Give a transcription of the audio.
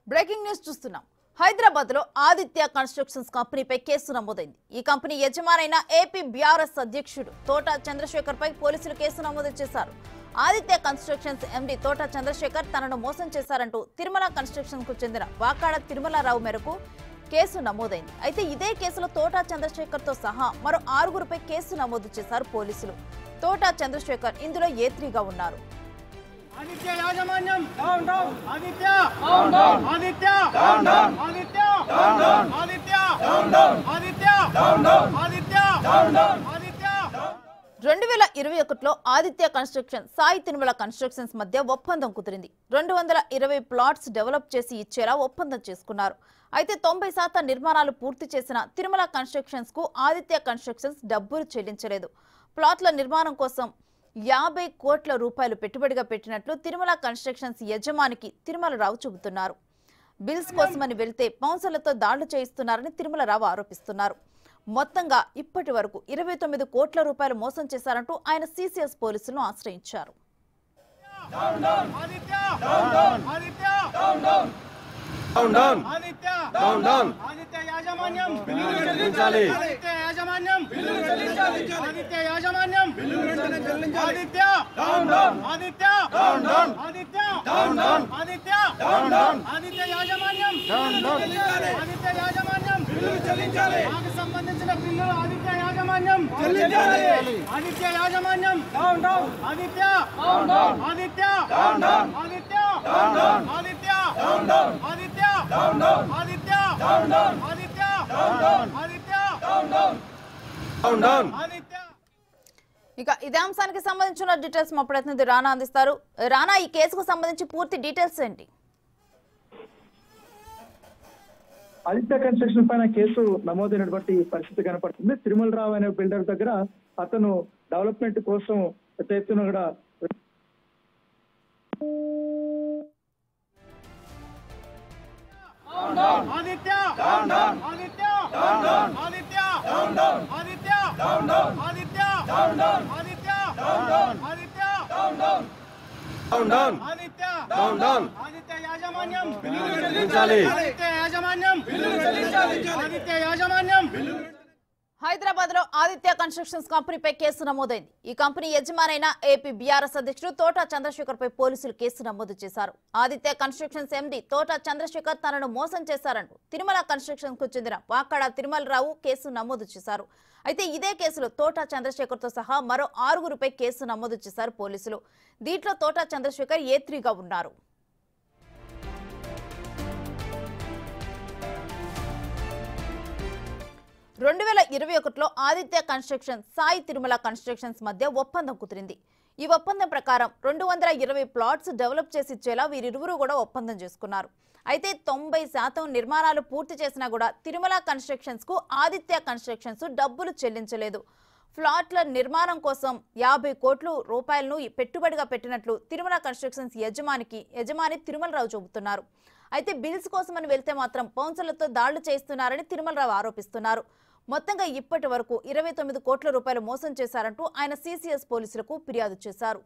Breaking news చూస్తున్నాం. హైదరాబాద్ లో Aditya constructions కంపెనీపై case నమోదైంది. ఈ కంపెనీ యజమానైన ఏపీ బీఆర్ఎస్ అధ్యక్షుడు తోట చంద్రశేఖర్ పై పోలీసులు కేసు నమోదు చేశారు. ఆదిత్య కన్స్ట్రక్షన్స్ ఎండీ తోట చంద్రశేఖర్ తనను మోసం చేశారంటూ తిరుమల కన్స్ట్రక్షన్స్ కు చెందిన వాకాడ తిరుమలరావు మేరకు కేసు నమోదైంది. అయితే ఇదే కేసులో తోట చంద్రశేఖర్ తో సహా మరో 6గురిపై కేసు నమోదు చేశారు పోలీసులు. తోట చంద్రశేఖర్ ఇందులో ఏ3గా ఉన్నారు. ఆదిత్య యాజమాన్యం down down Aditya down down Aditya down down Aditya down down Aditya down down Aditya down down Aditya down down Aditya 2021లో ఆదిత్య కన్స్ట్రక్షన్ సాయి తిరుమల కన్స్ట్రక్షన్స్ మధ్య ఒప్పందం కుదిరింది. 220 ప్లాట్స్ డెవలప్ చేసి ఇచ్చేలా ఒప్పందం చేసుకున్నారు. అయితే 90% నిర్మాణాలు పూర్తి చేసిన తిరుమల కన్స్ట్రక్షన్స్ కు ఆదిత్య కన్స్ట్రక్షన్స్ డబ్బులు చెల్లించలేదు. ప్లాట్ల నిర్మాణం కోసం 50 కోట్ల రూపాయలు పెట్టుబడిగా పెట్టినట్లు తిరుమల కన్స్ట్రక్షన్స్ యజమానికి తిరుమలరావు చెబుతున్నారు. బిల్స్ కోసమని వెళ్తే బౌన్సర్లతో దాడులు చేయిస్తున్నారని తిరుమలరావు ఆరోపిస్తున్నారు. మొత్తంగా ఇప్పటి వరకు 29 కోట్ల రూపాయలు మోసం చేశారంటూ ఆయన సిసిఎస్ పోలీసులను ఆశ్రయించారు. Down down Aditya down down Aditya యాజమాన్యం బిల్లులు చెల్లించాలి ఆదిత్య యాజమాన్యం బిల్లులు చెల్లించాలి ఆదిత్య యాజమాన్యం బిల్లులు చెల్లించాలి Aditya down down Aditya down down Aditya down down Aditya down down Aditya యాజమాన్యం డౌన్ డౌన్ ఆదిత్య యాజమాన్యం బిల్లులు చెల్లించాలి నాకు సంబంధించిన బిల్లులు ఆదిత్య యాజమాన్యం చెల్లించాలి ఆదిత్య యాజమాన్యం down down Aditya down down Aditya down down Aditya down down Aditya down down Aditya down down Aditya down down Aditya down down Aditya down down down down Aditya. ఇక ఇదే అంశానికి సంబంధించిన డీటెయిల్స్ మా ప్రతినిధి రానా అందిస్తారు. రానా, ఈ కేసుకు సంబంధించి పూర్తి డీటెయిల్స్ ఏంటి? ఆదిత్య కన్స్ట్రక్షన్ పైన కేసు నమోదైనటువంటి పరిస్థితి కనపడుతుంది. తిరుమలరావు అనే బిల్డర్ దగ్గర అతను డెవలప్మెంట్ కోసం పెద్ద ఎత్తున కూడా Aditya down down Aditya down down Aditya down down Aditya down down Aditya down down Aditya down down Aditya down down down down Aditya down down Aditya యాజమాన్యం బిల్లులు చెల్లించాలి ఆదిత్య యాజమాన్యం బిల్లులు చెల్లించాలి ఆదిత్య యాజమాన్యం బిల్లులు. హైదరాబాద్ లో ఆదిత్య కన్స్ట్రక్షన్స్ కంపెనీపై కేసు నమోదైంది. ఈ కంపెనీ యజమానైన ఏపీ బీఆర్ఎస్ అధ్యక్షుడు తోట చంద్రశేఖర్ పై పోలీసులు కేసు నమోదు చేశారు. ఆదిత్య కన్స్ట్రక్షన్స్ ఎండీ తోట చంద్రశేఖర్ తనను మోసం చేశారంటూ తిరుమల కన్స్ట్రక్షన్స్ కు చెందిన వాకాడ తిరుమలరావు కేసు నమోదు చేశారు. అయితే ఇదే కేసులో తోట చంద్రశేఖర్ తో సహా మరో 6గురిపై కేసు నమోదు చేశారు పోలీసులు. దీంట్లో తోట చంద్రశేఖర్ ఏ3గా ఉన్నారు. 2021లో ఆదిత్య కన్స్ట్రక్షన్ సాయి తిరుమల కన్స్ట్రక్షన్స్ మధ్య ఒప్పందం కుదిరింది. ఈ ఒప్పందం ప్రకారం 220 ప్లాట్స్ డెవలప్ చేసి ఇచ్చేలా వీరిరువురు కూడా ఒప్పందం చేసుకున్నారు. అయితే 90% నిర్మాణాలు పూర్తి చేసినా కూడా తిరుమల కన్స్ట్రక్షన్స్ కు ఆదిత్య కన్స్ట్రక్షన్స్ డబ్బులు చెల్లించలేదు. ఫ్లాట్ల నిర్మాణం కోసం 50 కోట్ల రూపాయలను పెట్టుబడిగా పెట్టినట్లు తిరుమల కన్స్ట్రక్షన్స్ యజమాని తిరుమలరావు చెబుతున్నారు. అయితే బిల్స్ కోసమని వెళ్తే మాత్రం బౌన్సర్లతో దాడులు చేస్తున్నారని తిరుమలరావు ఆరోపిస్తున్నారు. మొత్తంగా ఇప్పటి వరకు 29 కోట్ల రూపాయలు మోసం చేశారంటూ ఆయన సిసిఎస్ పోలీసులకు ఫిర్యాదు చేశారు.